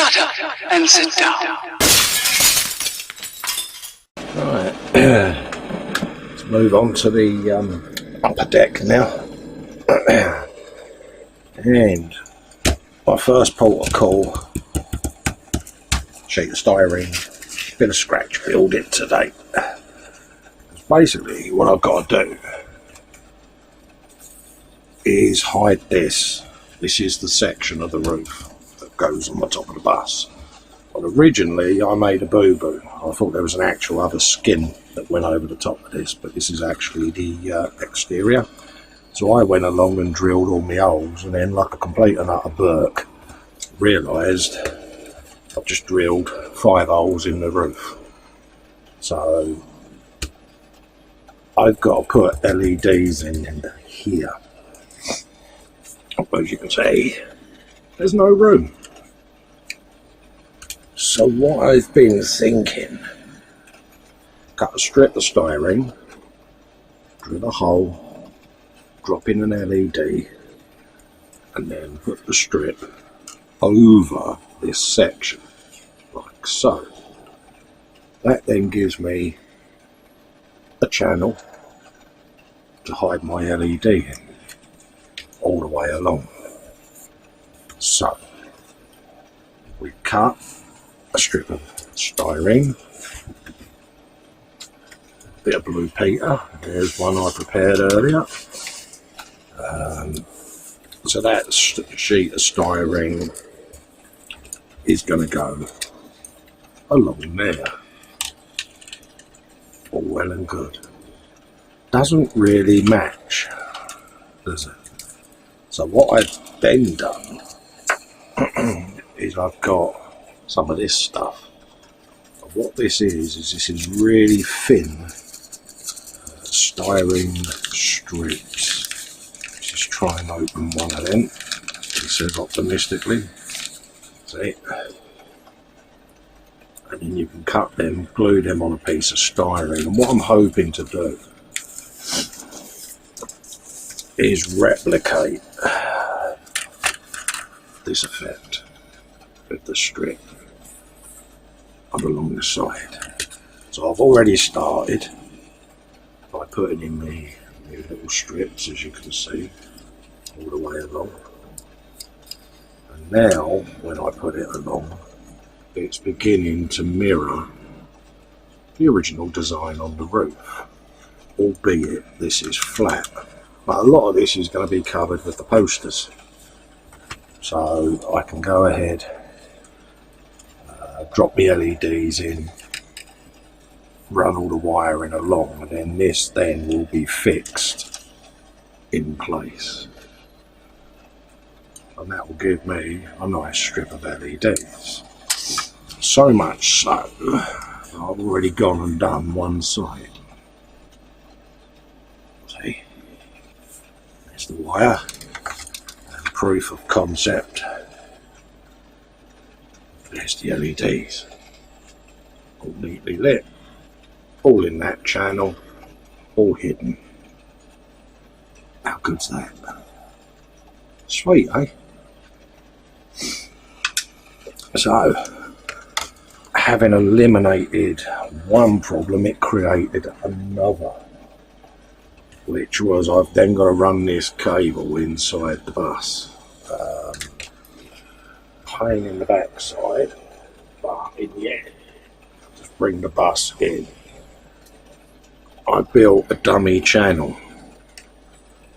Shut up and sit down. Right, let's move on to the upper deck now. And my first port of call, sheet of styrene, bit of scratch filled it today. Basically what I've got to do is hide this. This is the section of the roof that goes on the top of the bus. But originally I made a boo-boo. I thought there was an actual other skin that went over the top of this, but this is actually the exterior. So I went along and drilled all my holes, and then, like a complete and utter Burke, realised I've just drilled 5 holes in the roof. So I've got to put LEDs in here. As you can see, there's no room. So what I've been thinking, cut a strip of styrene, drill a hole, drop in an LED, and then put the strip over this section, like so. That then gives me a channel to hide my LED in, all the way along. So we cut a strip of styrene, bit of blue Peter, there's one I prepared earlier. So that sheet of styrene is going to go along there. All well and good. Doesn't really match, does it? So what I've then done is I've got some of this stuff. And what this is this is really thin styrene strips. Let's just try and open one of them. It says optimistically. See? And then you can cut them, glue them on a piece of styrene. And what I'm hoping to do is replicate this effect with the strip up along the side. So I've already started by putting in the little strips, as you can see, all the way along. And now when I put it along, it's beginning to mirror the original design on the roof, albeit this is flat. But a lot of this is going to be covered with the posters. So I can go ahead, drop my LEDs in, run all the wiring along, and then this then will be fixed in place. And that will give me a nice strip of LEDs. So much so, I've already gone and done one side. See? There's the wire. And proof of concept. There's the LEDs. All neatly lit. All in that channel. All hidden. How good's that? Sweet, eh? So, having eliminated one problem, it created another, which was I've then got to run this cable inside the bus. Pain in the backside, but in the end, just bring the bus in. I built a dummy channel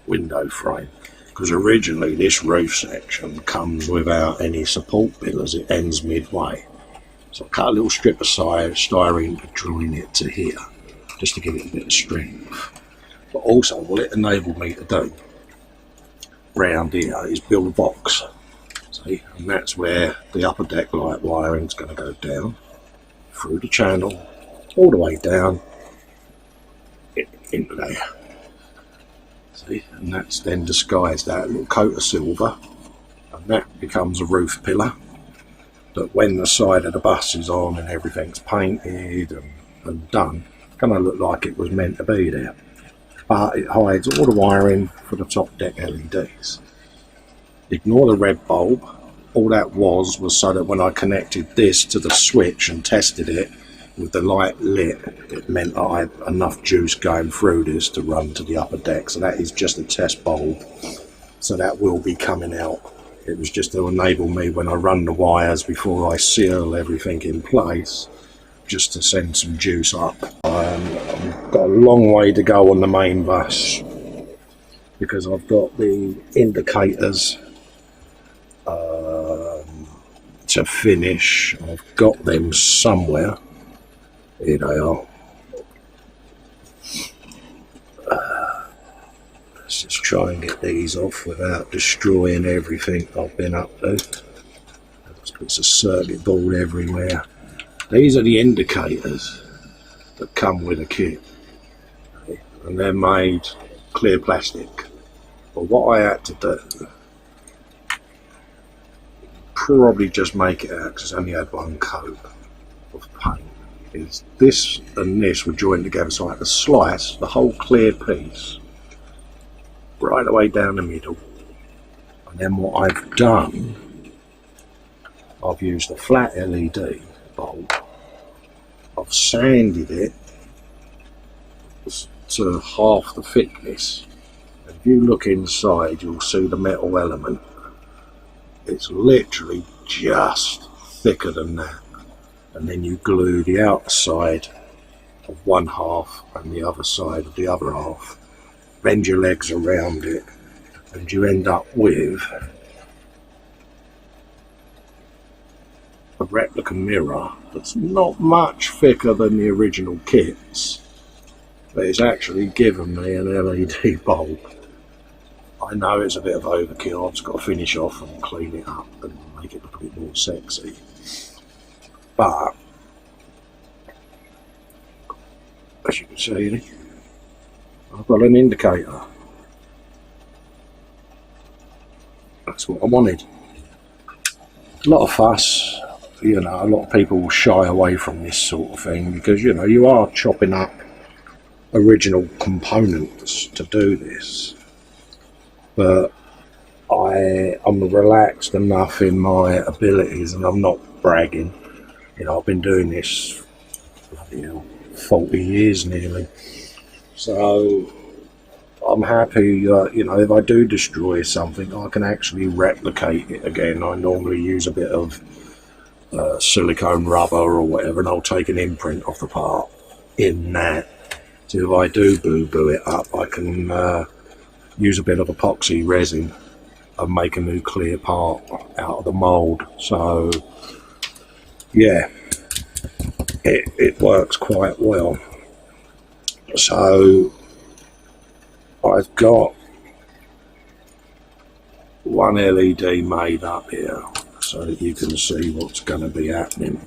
window frame, because originally this roof section comes without any support pillars, it ends midway. So I cut a little strip of styrene to join it to here, just to give it a bit of strength. But also what it enabled me to do round here is build a box. See, and that's where the upper deck light wiring is going to go down, through the channel, all the way down, into there. See, and that's then disguised that little coat of silver, and that becomes a roof pillar. That when the side of the bus is on and everything's painted and done, it's going to look like it was meant to be there. But it hides all the wiring for the top deck LEDs. Ignore the red bulb, all that was so that when I connected this to the switch and tested it with the light lit, it meant I had enough juice going through this to run to the upper deck. So that is just a test bulb, so that will be coming out. It was just to enable me, when I run the wires before I seal everything in place, just to send some juice up. I've got a long way to go on the main bus, because I've got the indicators to finish. I've got them somewhere. Here they are. Let's just try and get these off without destroying everything I've been up to. There's a circuit board everywhere. These are the indicators that come with a kit, and they're made clear plastic. But what I had to do, probably just make it out because I only had one coat of paint, is this and this were joined together, so I had to slice the whole clear piece right the way down the middle. And then what I've done, I've used a flat LED bulb, I've sanded it to half the thickness. If you look inside, you'll see the metal element. It's literally just thicker than that. And then you glue the outside of one half and the other side of the other half. Bend your legs around it, and you end up with a replica mirror that's not much thicker than the original kits, but it's actually given me an LED bulb. I know it's a bit of overkill. I've just got to finish off and clean it up and make it look a bit more sexy. But as you can see, I've got an indicator. That's what I wanted. A lot of fuss. You know, a lot of people shy away from this sort of thing because, you know, you are chopping up original components to do this. But I'm relaxed enough in my abilities, and I'm not bragging. You know, I've been doing this, 40 years nearly. So I'm happy, you know, if I do destroy something, I can actually replicate it again. I normally use a bit of silicone rubber or whatever, and I'll take an imprint off the part in that. So if I do boo it up, I can use a bit of epoxy resin and make a new clear part out of the mould. So yeah, it works quite well. So I've got one LED made up here so that you can see what's going to be happening,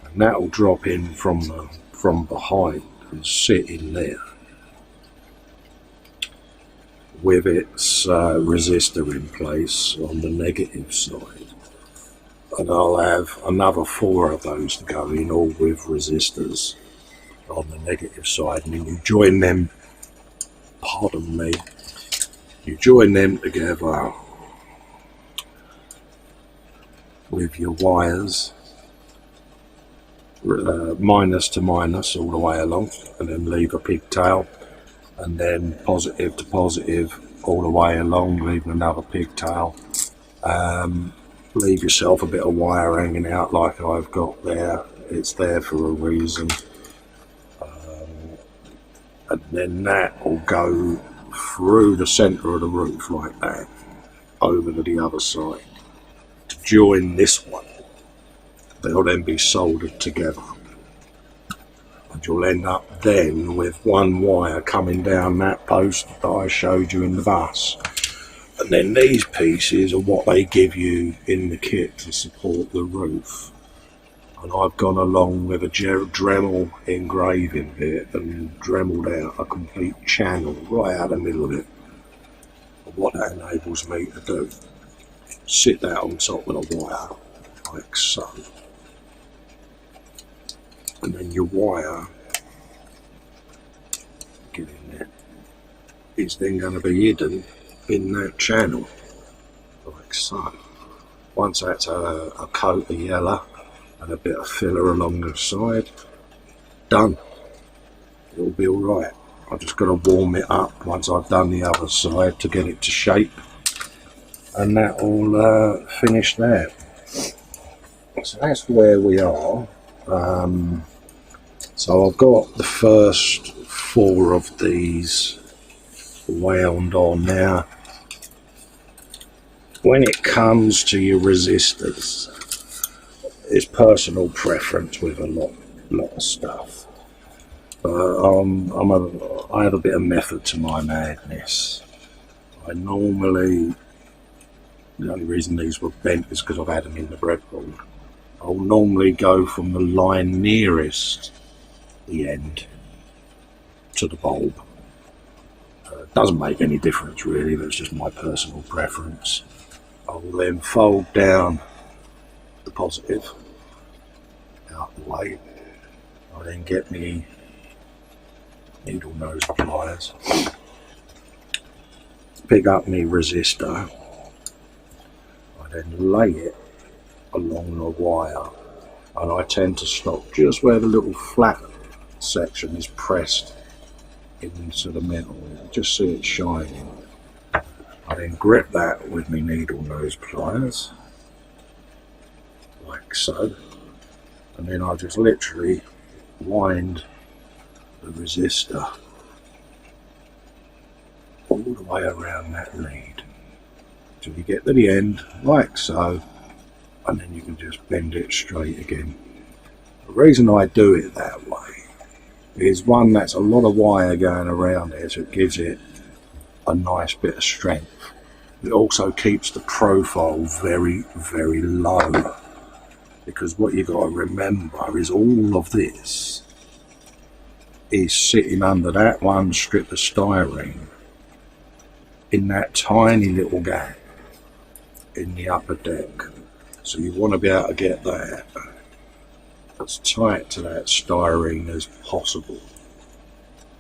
and that will drop in from behind and sit in there with its resistor in place on the negative side, and I'll have another 4 of those to go in, all with resistors on the negative side, and then you join them, pardon me, you join them together with your wires minus to minus all the way along, and then leave a pigtail, and then positive to positive all the way along, leaving another pigtail. Leave yourself a bit of wire hanging out like I've got there. It's there for a reason. And then that will go through the centre of the roof like that, over to the other side, to join this one. They'll then be soldered together, and you'll end up then with one wire coming down that post that I showed you in the bus. And then these pieces are what they give you in the kit to support the roof. And I've gone along with a Dremel engraving bit and dremeled out a complete channel right out the middle of it. And what that enables me to do, sit that on top of the wire like so. And then your wire, get in there, is then going to be hidden in that channel like so. Once that's a coat of yellow and a bit of filler along the side, done. It'll be alright. I've just got to warm it up once I've done the other side to get it to shape, and that'll finish there. So that's where we are. So I've got the first 4 of these wound on now. When it comes to your resistors, it's personal preference with a lot of stuff. I have a bit of method to my madness. I normally, the only reason these were bent is because I've had them in the breadboard. I'll normally go from the line nearest the end to the bulb. Doesn't make any difference really, that's just my personal preference. I will then fold down the positive out the way. I'll then get me needle nose pliers, pick up my resistor, I then lay it along the wire, and I tend to stop just where the little flat section is pressed into the metal. Just see it shining. I then grip that with my needle nose pliers, like so, and then I just literally wind the resistor all the way around that lead till you get to the end, like so, and then you can just bend it straight again. The reason I do it that way is, one, that's a lot of wire going around there, so it gives it a nice bit of strength. It also keeps the profile very, very low, because what you've got to remember is all of this is sitting under that one strip of styrene in that tiny little gap in the upper deck. So you want to be able to get that as tight to that styrene as possible,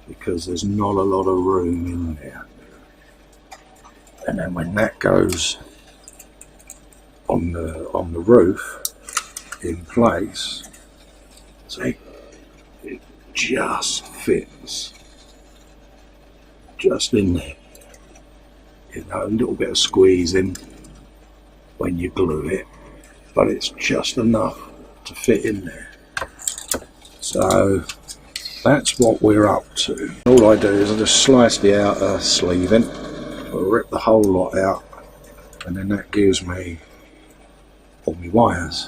because there's not a lot of room in there. And then when that goes on the roof in place, see, it just fits just in there. You know, a little bit of squeezing when you glue it, but it's just enough to fit in there. So that's what we're up to. All I do is I just slice the outer sleeve in, I'll rip the whole lot out, and then that gives me all my wires.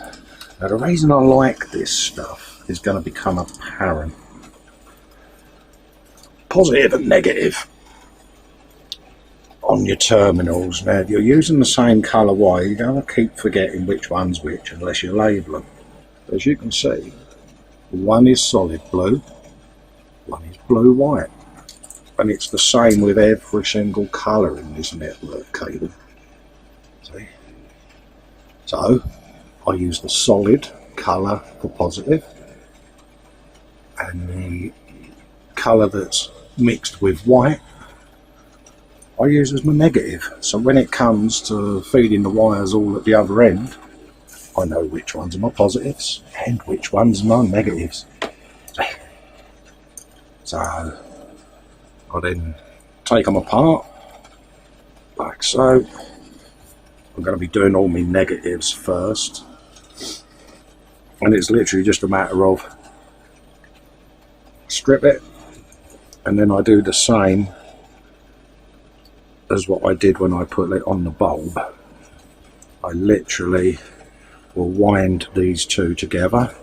Now the reason I like this stuff is going to become apparent. Positive and negative on your terminals. Now if you're using the same colour wire, you're going to keep forgetting which one's which unless you label them. As you can see, one is solid blue, one is blue white. And it's the same with every single colour in this network cable. See? So I use the solid colour for positive, and the colour that's mixed with white I use as my negative. So when it comes to feeding the wires all at the other end, I know which ones are my positives and which ones are my negatives. So I then take them apart like so. I'm going to be doing all my negatives first, and it's literally just a matter of strip it, and then I do the same as what I did when I put it on the bulb. I literally will wind these two together,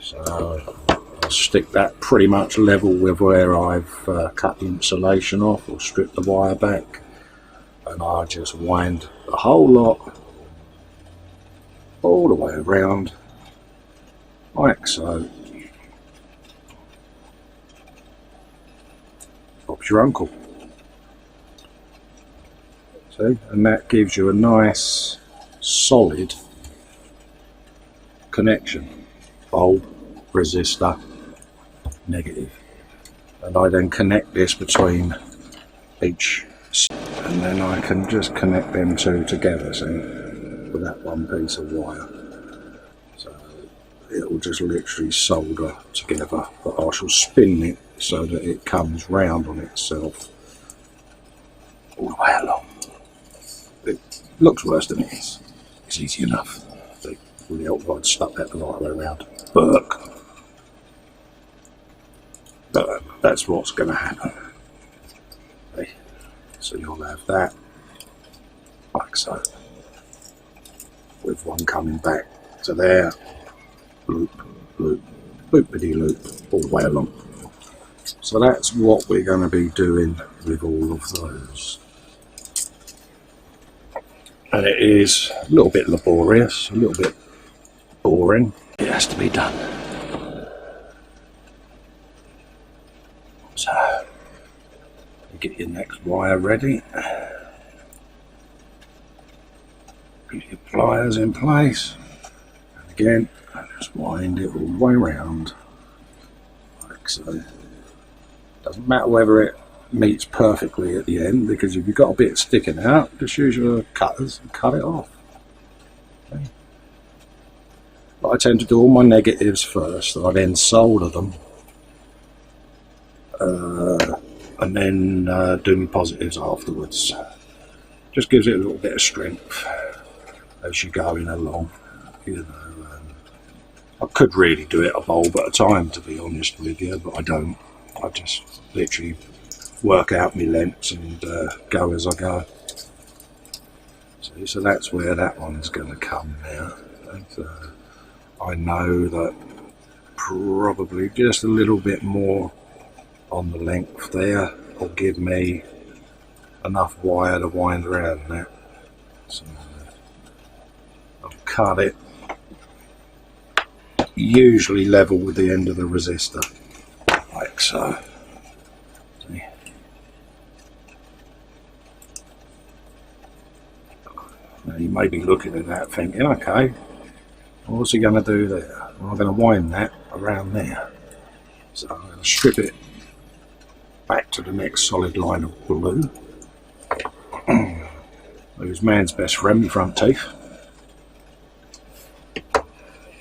so I'll stick that pretty much level with where I've cut the insulation off or stripped the wire back, and I just wind the whole lot all the way around like so. Bob's your uncle. See, and that gives you a nice solid connection. Bulb, resistor, negative. And I then connect this between each, and then I can just connect them two together. See, with that one piece of wire. So it will just literally solder together, but I shall spin it so that it comes round on itself all the way along. It looks worse than it is. It's easy enough. It really helped if I'd stuck that the right way around. But that's what's going to happen. Okay. So you'll have that like so, with one coming back to there, loop, loop, loopity loop, all the way along. So that's what we're going to be doing with all of those. And it is a little bit laborious, a little bit boring. It has to be done. So, get your next wire ready. Get your pliers in place. And again, just wind it all the way around. Like so. Doesn't matter whether it meets perfectly at the end, because if you've got a bit sticking out, just use your cutters and cut it off. Okay. But I tend to do all my negatives first, and I then solder them, and then do my positives afterwards. Just gives it a little bit of strength as you're going along, you know. I could really do it a bulb at a time, to be honest with you, but I don't. I just literally work out my lengths and go as I go. See, so that's where that one's going to come now. And, I know that probably just a little bit more on the length there will give me enough wire to wind around that. So I'll cut it usually level with the end of the resistor, like so. See? Now you may be looking at that thinking, okay, what's he going to do there? Well, I'm going to wind that around there. So I'm going to strip it back to the next solid line of blue. Who's man's best friend, the front teeth.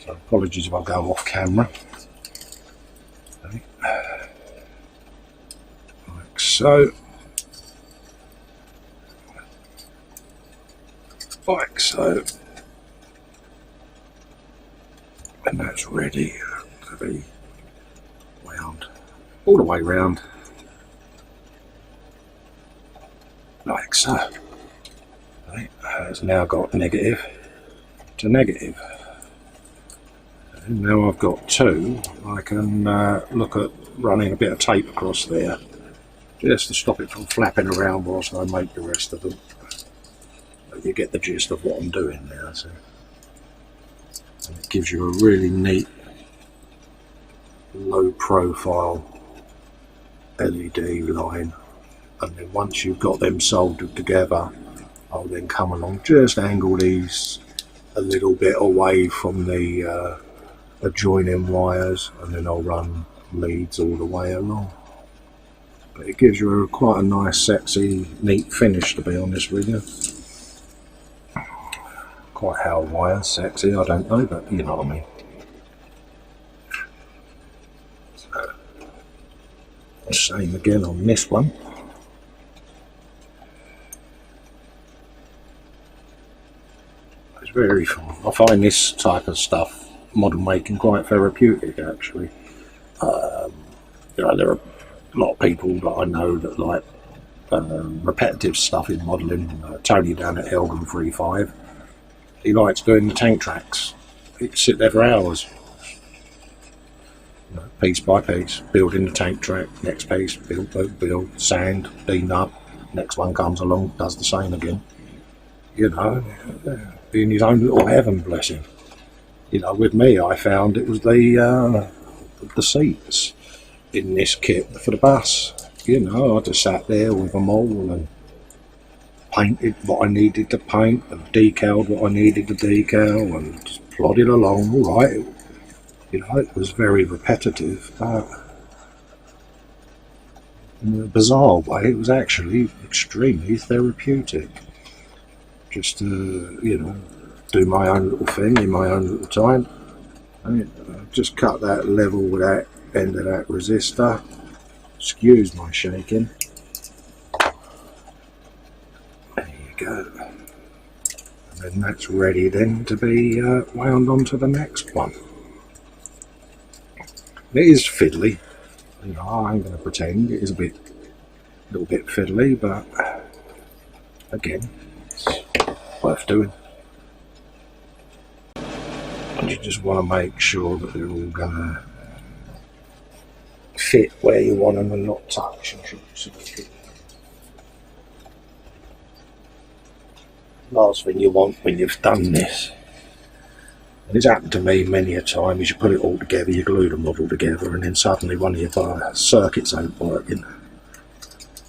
So apologies if I go off camera. Okay. Like so. Like so. And that's ready to be wound all the way round, like so. Right. It's now got negative to negative. And now I've got two, I can look at running a bit of tape across there just to stop it from flapping around whilst I make the rest of them. But you get the gist of what I'm doing now. So. And it gives you a really neat low profile LED line, and then once you've got them soldered together, I'll then come along, just angle these a little bit away from the adjoining wires, and then I'll run leads all the way along. But it gives you quite a nice, sexy, neat finish, to be honest with you. Quite how wires sexy, I don't know, but you know what I mean. So, same again on this one. It's very fun. I find this type of stuff, model making, quite therapeutic actually. You know, there are a lot of people that I know that like repetitive stuff in modelling. Tony down at Elgin 35. He likes doing the tank tracks. He can sit there for hours, you know, piece by piece, building the tank track. Next piece, build, sand, beam up. Next one comes along, does the same again. You know, in his own little heaven, bless him. You know, with me, I found it was the seats in this kit for the bus. You know, I just sat there with them all and painted what I needed to paint and decaled what I needed to decal and just plodded along. All right, you know, it was very repetitive, but in a bizarre way it was actually extremely therapeutic, just to, you know, do my own little thing in my own little time. Just cut that level with that end of that resistor. Excuse my shaking. There you go. And then that's ready then to be wound onto the next one. It is fiddly. You know, I ain't going to pretend it is a little bit fiddly, but again, it's worth doing. And you just want to make sure that they're all going to fit where you want them and not touch. Last thing you want when you've done this, and it's happened to me many a time, is you put it all together, you glue the model together, and then suddenly one of your circuits ain't working.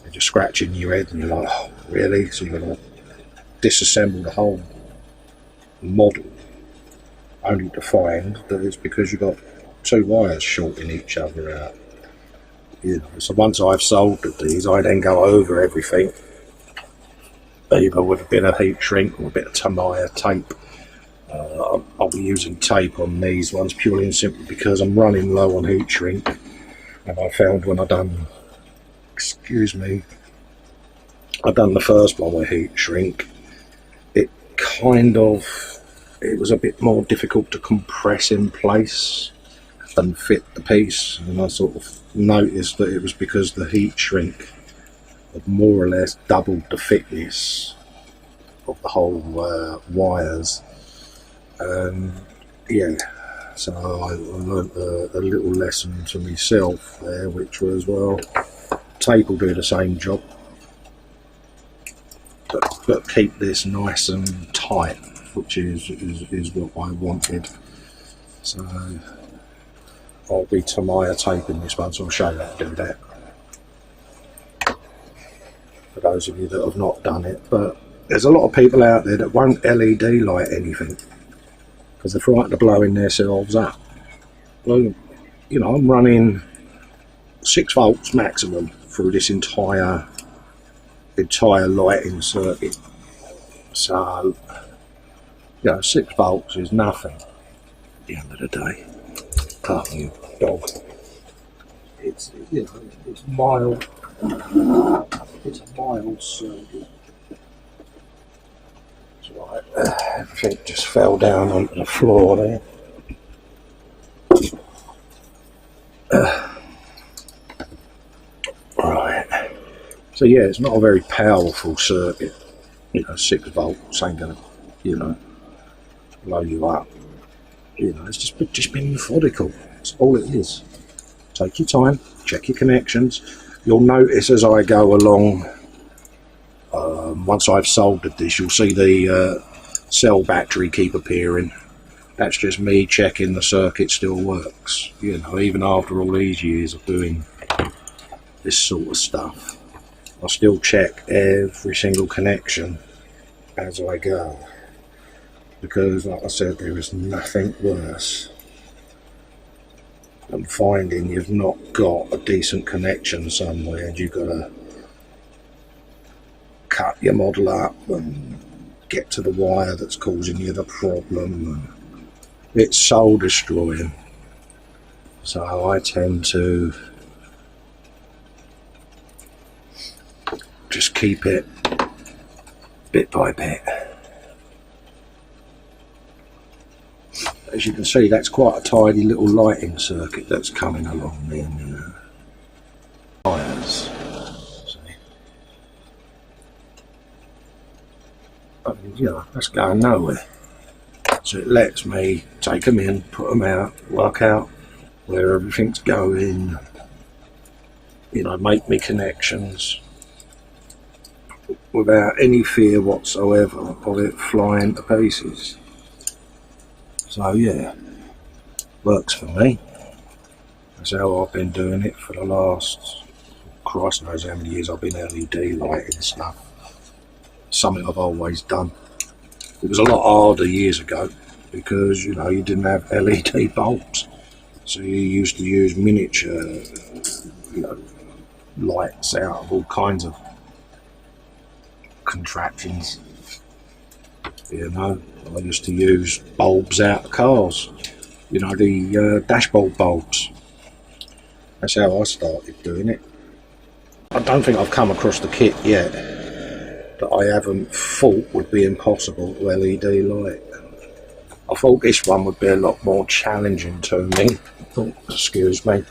You're just scratching your head and you're like, oh, really? So you've got to disassemble the whole model, only to find that it's because you've got two wires shorting each other out. You know, so once I've soldered these, I then go over everything, either with a bit of heat shrink or a bit of Tamiya tape. I'll be using tape on these ones purely and simply because I'm running low on heat shrink, and I found when I done the first one with heat shrink, it was a bit more difficult to compress in place and fit the piece, and I sort of noticed that it was because the heat shrink had more or less doubled the thickness of the whole wires. Yeah, so I learnt a little lesson to myself there, which was, well, tape will do the same job, but keep this nice and tight, which is what I wanted. So I'll be Tamiya taping this one, so I'll show you how to do that for those of you that have not done it. But there's a lot of people out there that won't LED light anything because they're frightened of blowing themselves up. Well, you know, I'm running 6 volts maximum through this entire lighting circuit. So, you know, 6 volts is nothing at the end of the day. Pardon you, dog. It's, you know, it's mild. It's a mild circuit. Right, everything just fell down onto the floor there. Right, so yeah, it's not a very powerful circuit. You know, 6 volts ain't gonna, you know, blow you up. You know, it's just been methodical. That's all it is. Take your time, check your connections. You'll notice as I go along, once I've soldered this, you'll see the cell battery keep appearing. That's just me checking the circuit still works. You know, even after all these years of doing this sort of stuff, I still check every single connection as I go. Because, like I said, there is nothing worse than finding you've not got a decent connection somewhere and you've got to cut your model up and get to the wire that's causing you the problem. It's soul destroying. So I tend to just keep it bit by bit. As you can see, that's quite a tidy little lighting circuit that's coming along there. Wires. You know, that's going nowhere. So it lets me take them in, put them out, work out where everything's going, you know, make me connections without any fear whatsoever of it flying to pieces. So yeah, works for me. That's how I've been doing it for the last, Christ knows how many years I've been LED lighting stuff. Something I've always done. It was a lot harder years ago because, you know, you didn't have LED bulbs, so you used to use miniature, you know, lights out of all kinds of contraptions. You know, I used to use bulbs out of cars. You know, the dashboard bulbs. That's how I started doing it. I don't think I've come across the kit yet that I haven't thought would be impossible to LED light. I thought this one would be a lot more challenging to me. Oh, excuse me.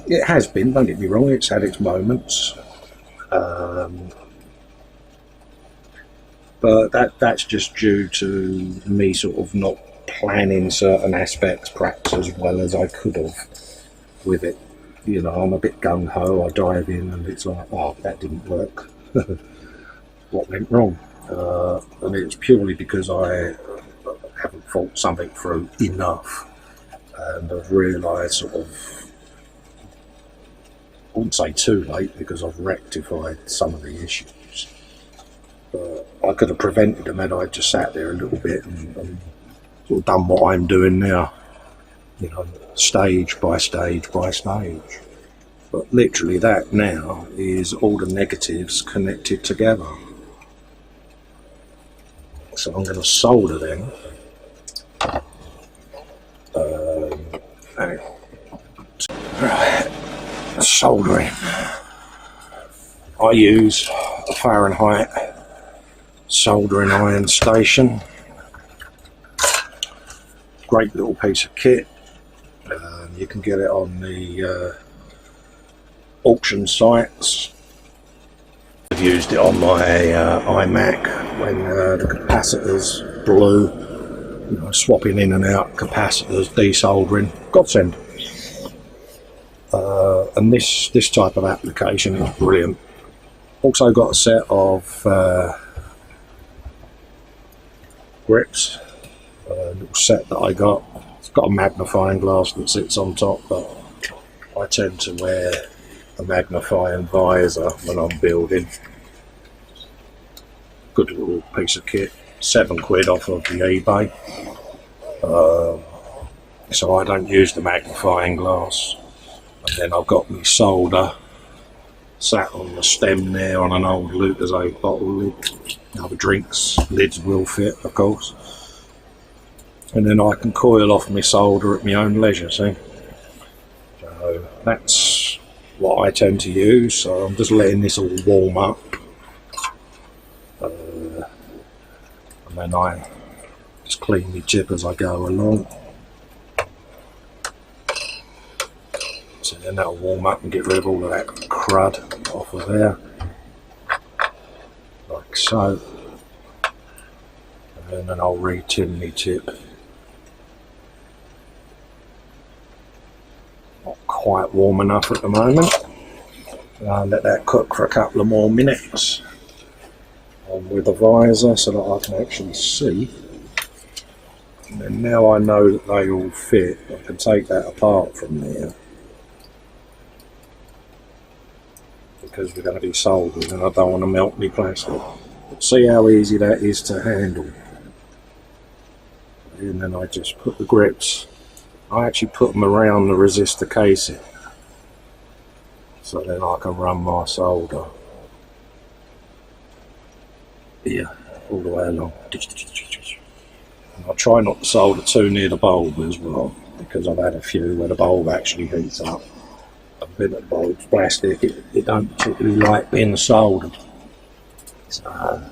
It has been, don't get me wrong, it's had its moments. But that's just due to me sort of not planning certain aspects perhaps as well as I could have with it. You know, I'm a bit gung-ho, I dive in and it's like, oh, that didn't work. What went wrong? And it's purely because I haven't thought something through enough, and I've realised sort of, I wouldn't say too late because I've rectified some of the issues, but I could have prevented them had I just sat there a little bit and sort of done what I'm doing now, you know, stage by stage by stage. But literally that now is all the negatives connected together. So I'm going to solder them. Right, soldering. I use a Fahrenheit soldering iron station. Great little piece of kit. You can get it on the auction sites. I've used it on my iMac when the capacitors blew, you know, swapping in and out capacitors, desoldering, godsend. And this type of application is brilliant. Also got a set of grips, a little set that I got. It's got a magnifying glass that sits on top, but I tend to wear a magnifying visor when I'm building. Good little piece of kit, £7 off of the eBay. So I don't use the magnifying glass. And then I've got my solder sat on the stem there on an old Lucozade bottle lid. Other drinks lids will fit, of course. And then I can coil off my solder at my own leisure, see? So that's what I tend to use. So I'm just letting this all warm up. And then I just clean my tip as I go along. So then that'll warm up and get rid of all of that crud off of there. Like so. And then I'll re-tin my tip. Not quite warm enough at the moment. I'll let that cook for a couple of more minutes. With the visor so that I can actually see. And then now I know that they all fit, I can take that apart from there. Because we're going to be soldering and I don't want to melt any plastic. But see how easy that is to handle. And then I just put the grips, I actually put them around the resistor casing. So then I can run my solder. Here, all the way along. And I try not to solder too near the bulb as well, because I've had a few where the bulb actually heats up. A bit of bulb's plastic, it don't particularly like being soldered. So I'm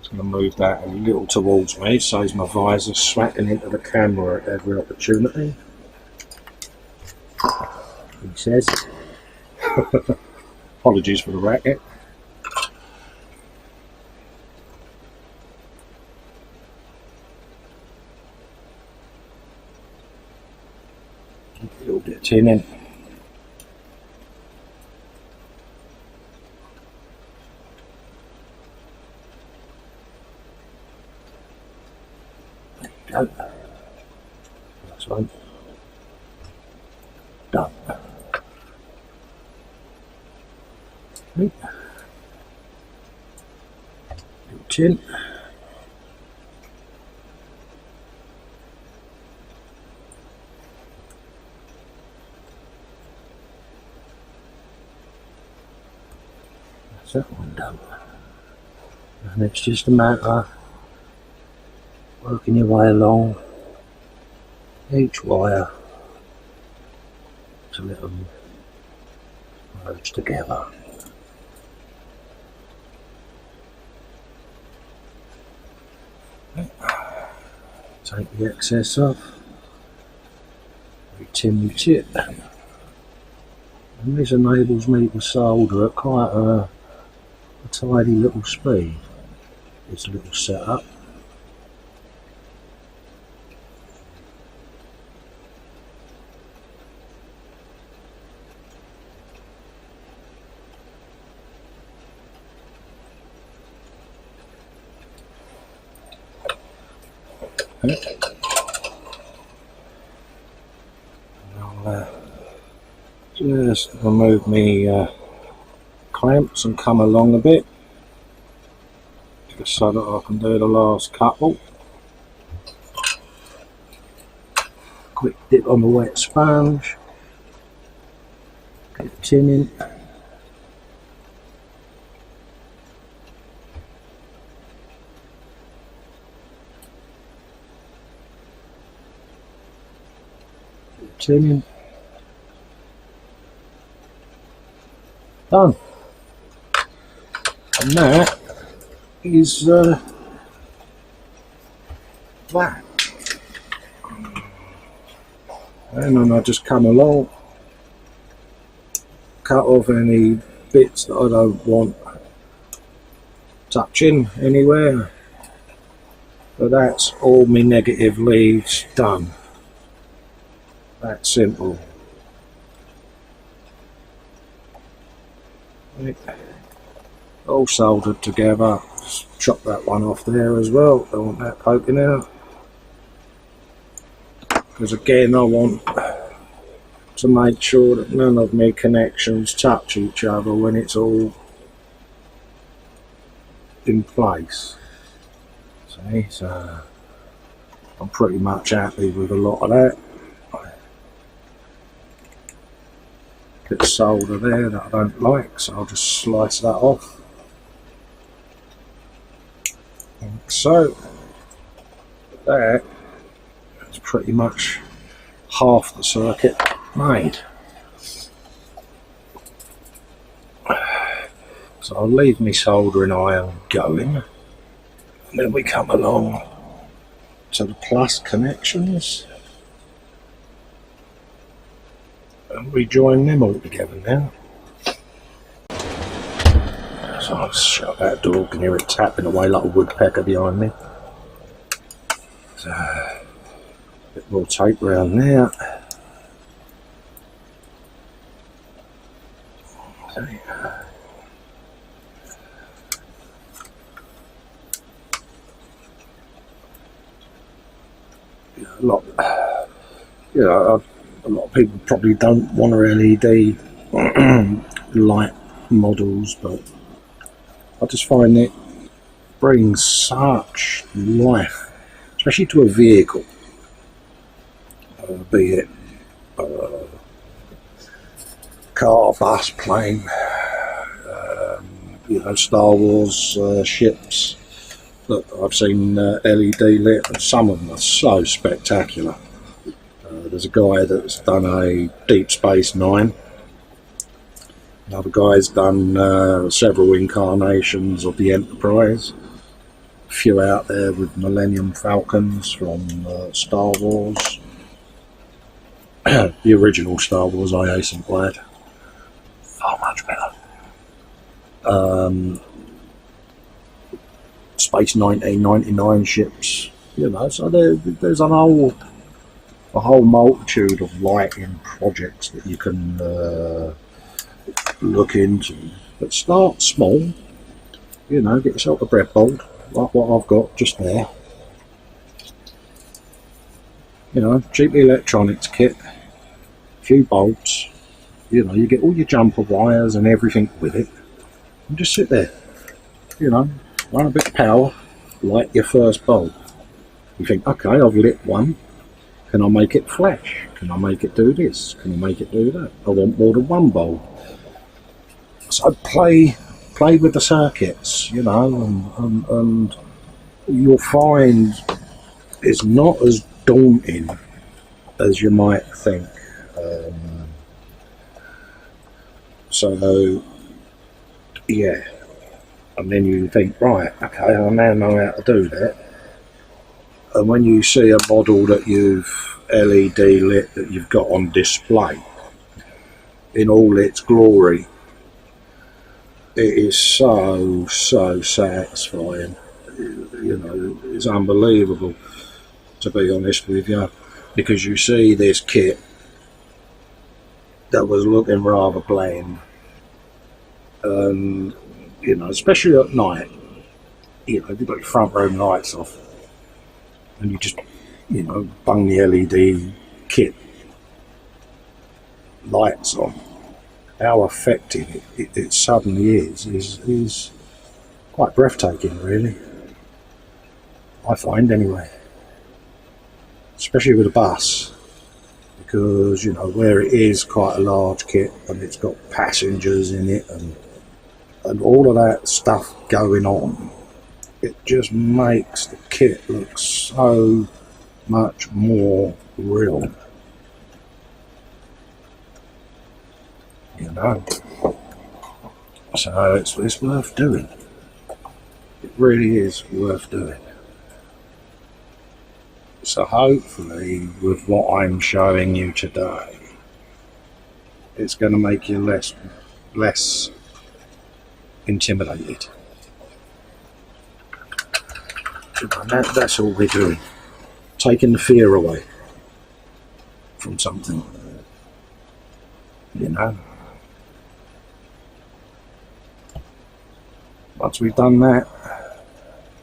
just going to move that a little towards me, saves my visor smacking into the camera at every opportunity. He says. Apologies for the racket. A little bit of tin in. There you go. That's one. Done. Okay. Little tin. That one done. And it's just a matter of working your way along each wire to let them merge together. Take the excess off, retin the tip, and this enables me to solder at quite a tidy little speed. It's a little setup. I'll just remove me clamps and come along a bit, just so that I can do the last couple. Quick dip on the wet sponge, get the tin in. Tin. Done. And that is that. And then I just come along, cut off any bits that I don't want touching anywhere. But that's all my negative leaves done. That's simple. Right. All soldered together. Just chop that one off there as well. Don't want that poking out. Because again, I want to make sure that none of my connections touch each other when it's all in place. See, so I'm pretty much happy with a lot of that. Bit of solder there that I don't like, so I'll just slice that off. And so that is pretty much half the circuit made. So I'll leave my soldering iron going, and then we come along to the plus connections. And we join them all together now. So I'll shut that door, you can hear it tapping away like a woodpecker behind me. So, a bit more tape around there. Okay. Yeah, a lot of people probably don't want to LED light models, but I just find it brings such life, especially to a vehicle, be it car, bus, plane, Star Wars ships. Look, I've seen LED lit, and some of them are so spectacular. There's a guy that's done a Deep Space Nine. Another guy's done several incarnations of the Enterprise. A few out there with Millennium Falcons from Star Wars. The original Star Wars, I hasten to add. Far much better. Space 1999 ships, so there's a whole multitude of lighting projects that you can look into. But start small, get yourself a breadboard, like what I've got just there. Cheap electronics kit, a few bolts, you get all your jumper wires and everything with it, and just sit there, run a bit of power, light your first bulb. You think, okay, I've lit one. Can I make it flash? Can I make it do this? Can I make it do that? I want more than one bulb. So play play with the circuits, you know, and you'll find it's not as daunting as you might think. So, yeah. And then you think, right, okay, I now know how to do that. And when you see a model that you've LED lit, that you've got on display in all its glory, it is so satisfying. You know, it's unbelievable, to be honest with you, because you see this kit that was looking rather bland, and you know, especially at night, you know, you've got your front room lights off, and you just, you know, bung the LED kit lights on. How effective it suddenly is quite breathtaking, really. I find, anyway, especially with a bus, because you know where it is quite a large kit and it's got passengers in it and all of that stuff going on. It just makes the kit look so much more real, you know. So it's worth doing. It really is worth doing. So hopefully with what I'm showing you today, it's going to make you less intimidated. And that's all we're doing. Taking the fear away from something, you know. Once we've done that,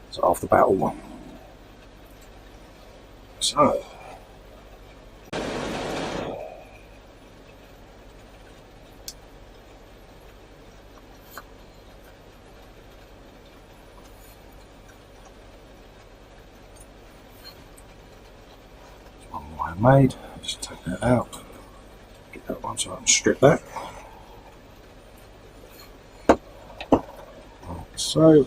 it's half the battle won. So, one I made. Just take that out. Get that one so I can strip that. So,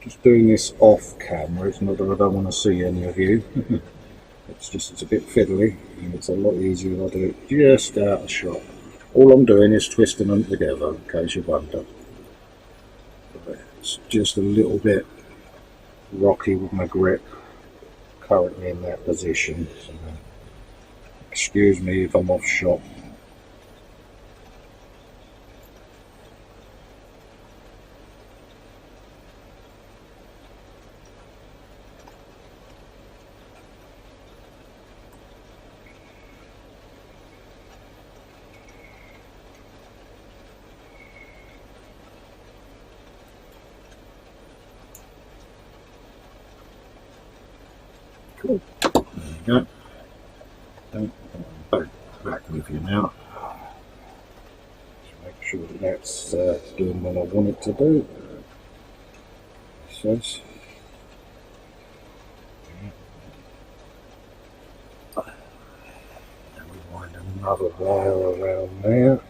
just doing this off camera. It's not that I don't want to see any of you. It's a bit fiddly, and it's a lot easier if I do it just out of shot. All I'm doing is twisting them together, in case you wonder. It's just a little bit rocky with my grip, currently in that position. So excuse me if I'm off shot. Cool. There you go. Back with you now. Just make sure that that's doing what I want it to do. And we wind another wire around there.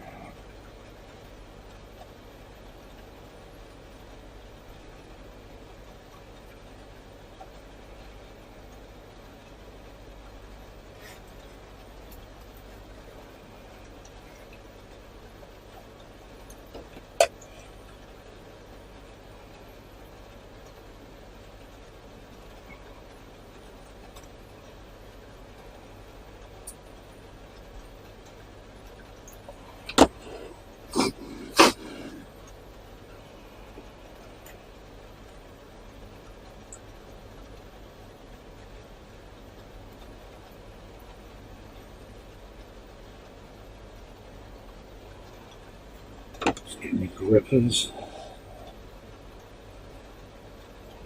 Get me grippers.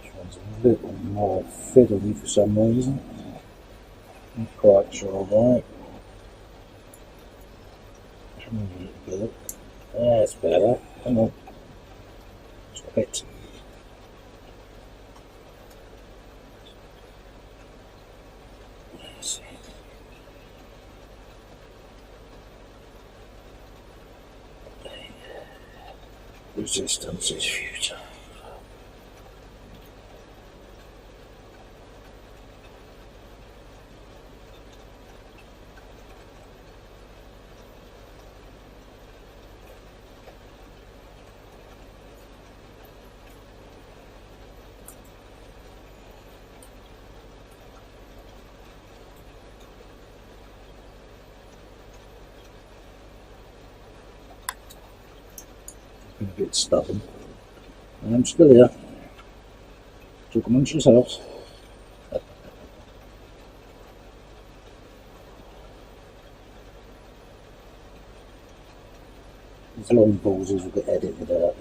This one's a little more fiddly for some reason. Not quite sure why. That's better. Come on. Stop it. Resistance is futile. Been a bit stubborn. I'm still here. Talk amongst yourselves. These long pauses will get edited out.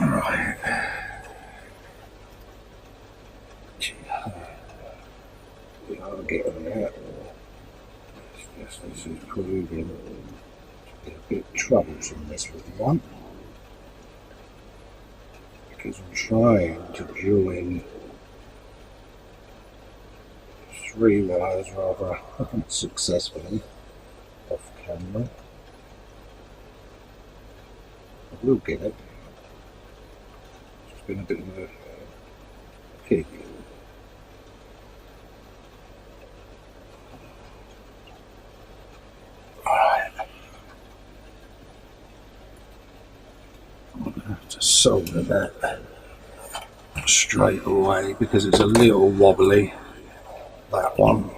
Right. We are getting there. Yes, this is proving to be a bit troublesome, this little one. Because I'm trying to join 3 wires rather successfully off camera. I will get it. It's been a bit of a pig. Right. I'm going to have to solder that straight away because it's a little wobbly, that one.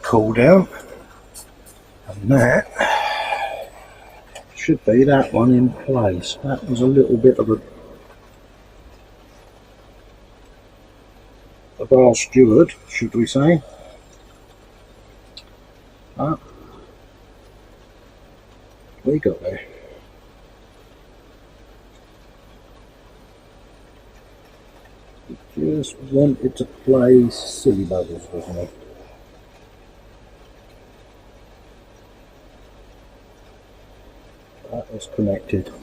Cool down, and that should be that one in place. That was a little bit of a bar steward, should we say. But we got there. We just wanted to play silly buggers, wasn't it? That is connected.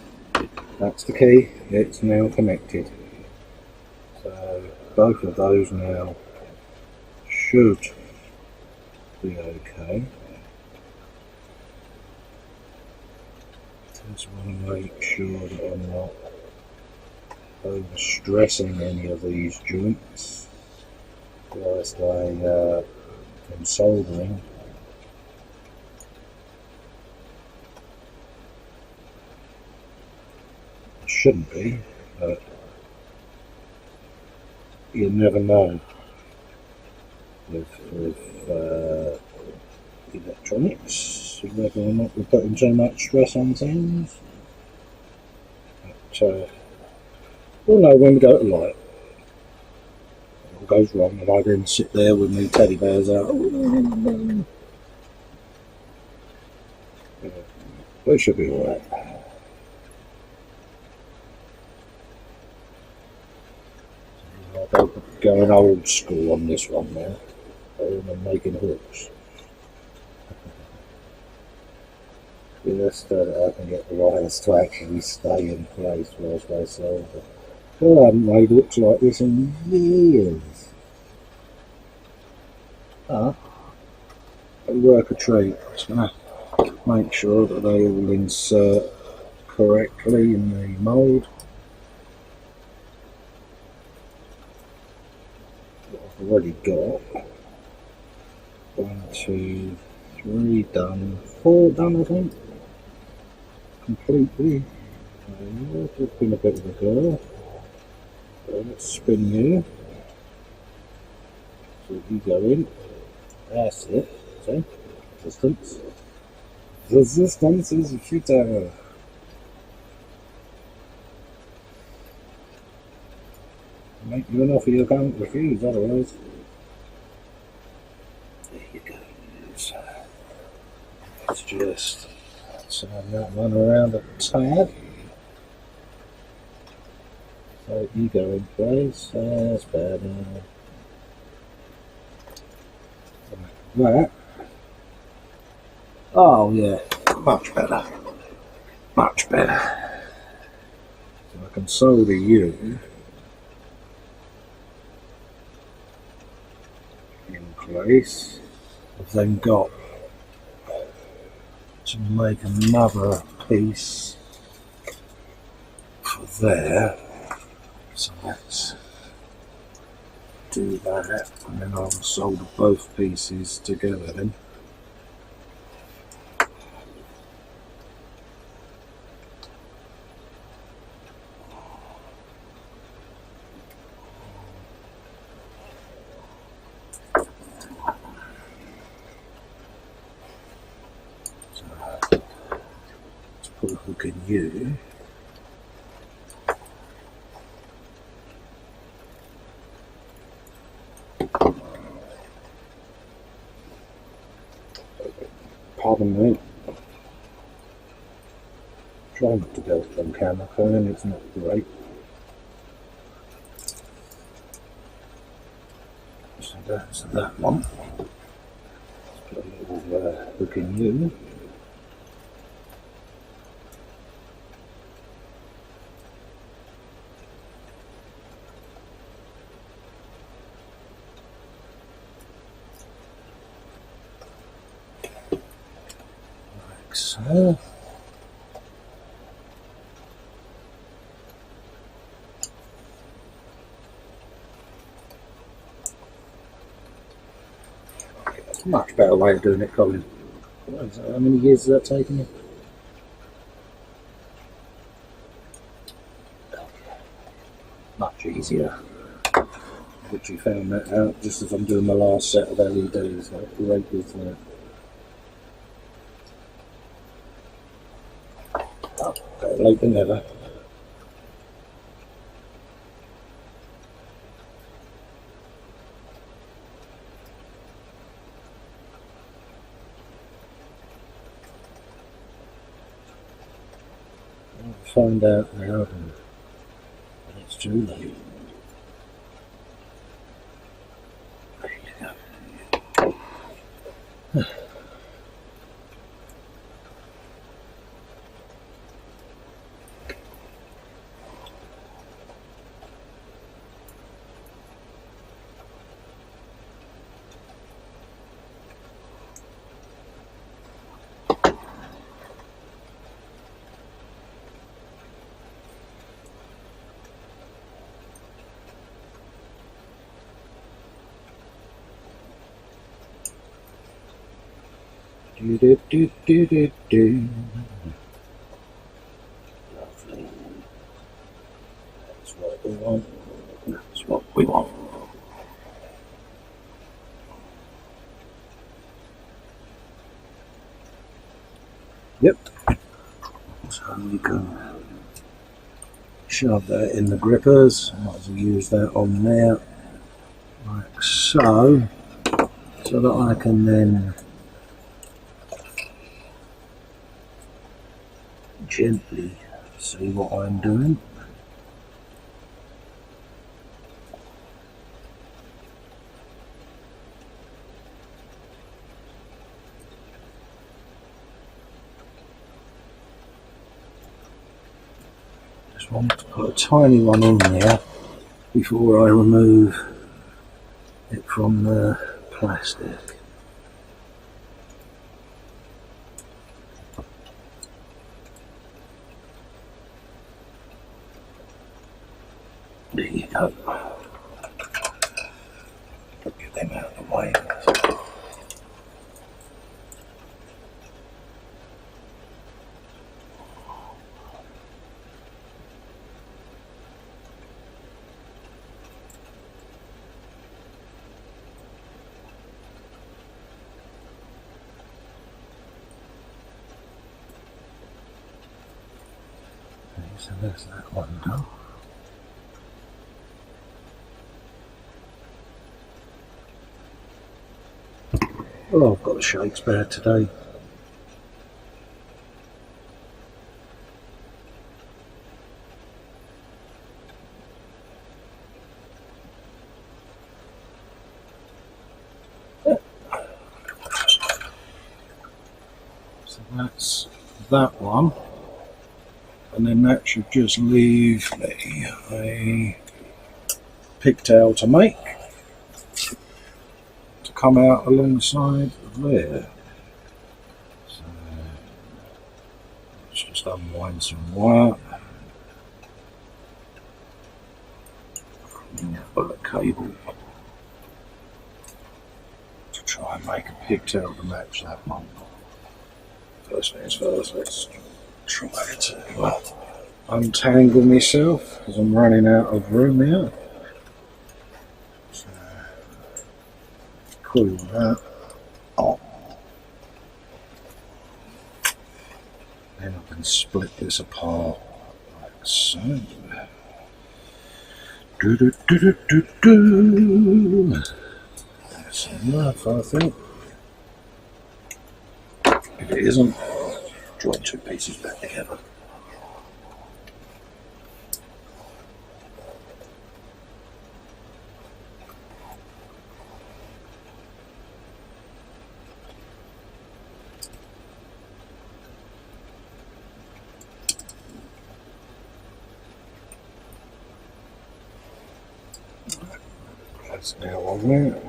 That's the key. It's now connected. So both of those now should be okay. Just want to make sure that I'm not overstressing any of these joints whilst I am soldering. Shouldn't be, but you never know with electronics, whether or not we're putting too much stress on things. But we'll know when we go to light. It all goes wrong, and I then sit there with my teddy bears out. But it should be alright. Going old school on this one now. I'm making hooks. Just I can get the wires to actually stay in place whilst I solder. Well, I haven't made hooks like this in years. they work a treat. Just gonna make sure that they all insert correctly in the mould. What I've already got. 1, 2, 3 done. 4 done, I think. Completely. Just been a bit of a girl. Let's spin you. So you go in. That's it. See? Resistance. Resistance is futile. Make you an offer you can't refuse, otherwise. There you go. So, let's just turn that one around a tad. So you go in place. That's better. Like that. Oh yeah, much better. Much better. So I can solder you in place. I've then got to make another piece for there. So let's do that, and then I'll solder both pieces together then. So let's put a hook in you. Pardon me. Trying not to go on camera, Colin, it's not great. So that's that one. Let's put a little hook in you. So much better way of doing it, Colin. How many years has that taken you? Much easier. Literally found that out just as I'm doing my last set of LEDs. How great is that? Oh, better late than never. I'll find out now and it's too late. There you go. Do do do do do do. Lovely. That's what we want. That's what we want. Yep. So we can shove that in the grippers. Might as well use that on there, like so, so that I can then gently see what I'm doing. Just want to put a tiny one on there before I remove it from the plastic. There you go. Get them out of the way. So there's that one done. Oh, I've got a Shakespeare today. So that's that one. And then that should just leave me a pigtail to make to come out alongside there. So let's just unwind some wire. Bullet cable to try and make a pigtail to match that one. First things first, let's try to untangle myself because I'm running out of room here. So, cool that on. Then I can split this apart like so. That's enough, I think. If it isn't, join two pieces back together. That's now on there.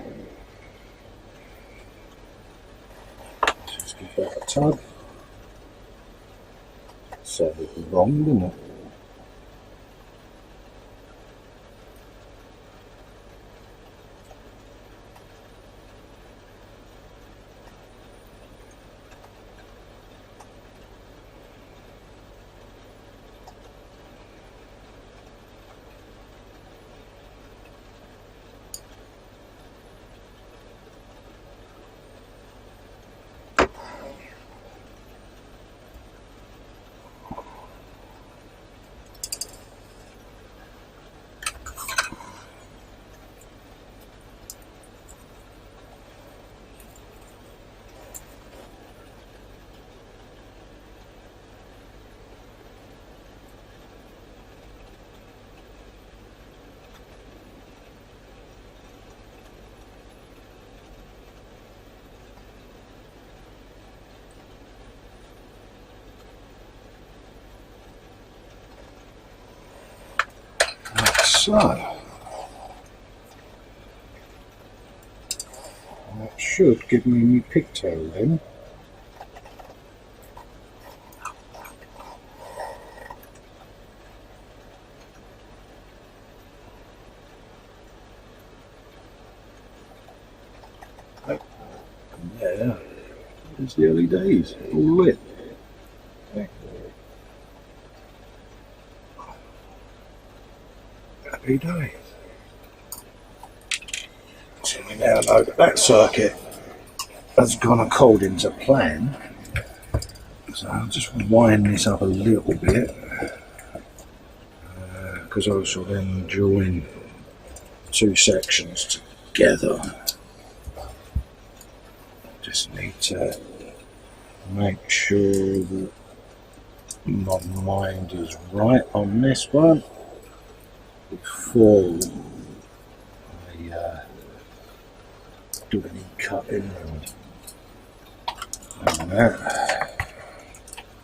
Just give that a tug. Sounded wrong, didn't it? So, that should give me my pigtail then. Oh, yeah, it's the early days, all lit. Okay. Happy days. So we now know that circuit has gone according to plan. So I'll just wind this up a little bit because I shall then join two sections together. Just need to make sure that my mind is right on this one before I do any cutting and that.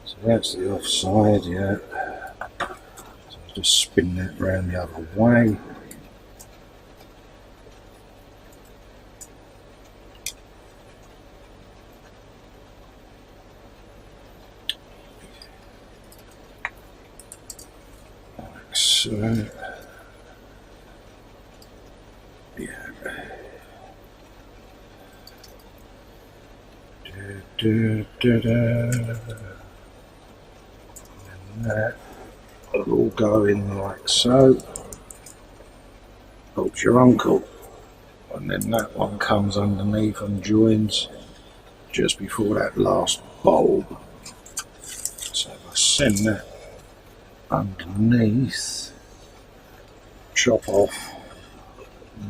So that's the offside, yeah. So I'll just spin that round the other way. So And that will all go in like so. Helps your uncle. And then that one comes underneath and joins just before that last bulb. So if I send that underneath, chop off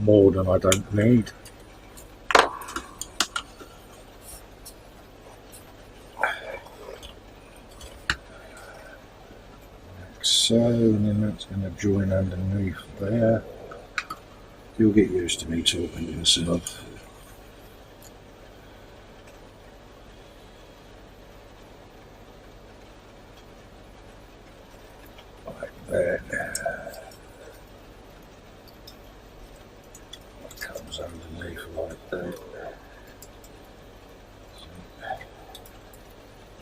more than I don't need. Like so, and then that's going to join underneath there. You'll get used to me talking to myself. Like that. That comes underneath like that.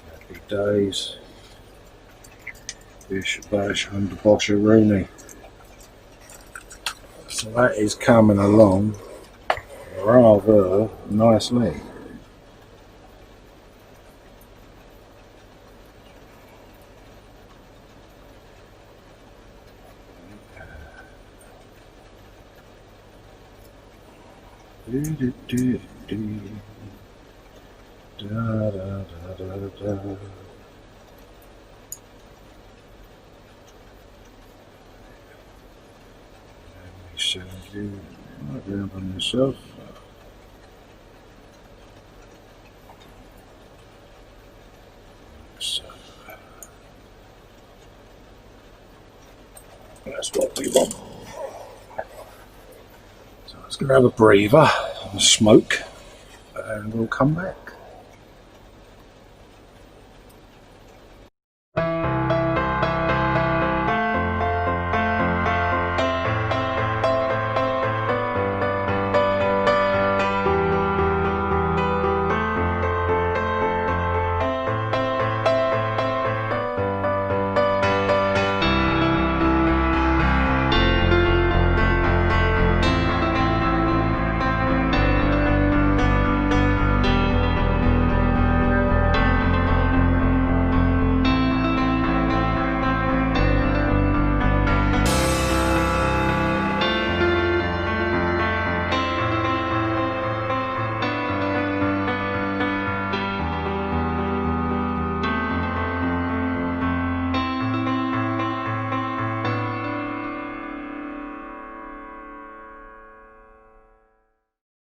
Happy days. Bish bash under Rooney. So that is coming along rather nicely. Send you around on yourself. So that's what we want. So let's go have a breather and smoke, and we'll come back.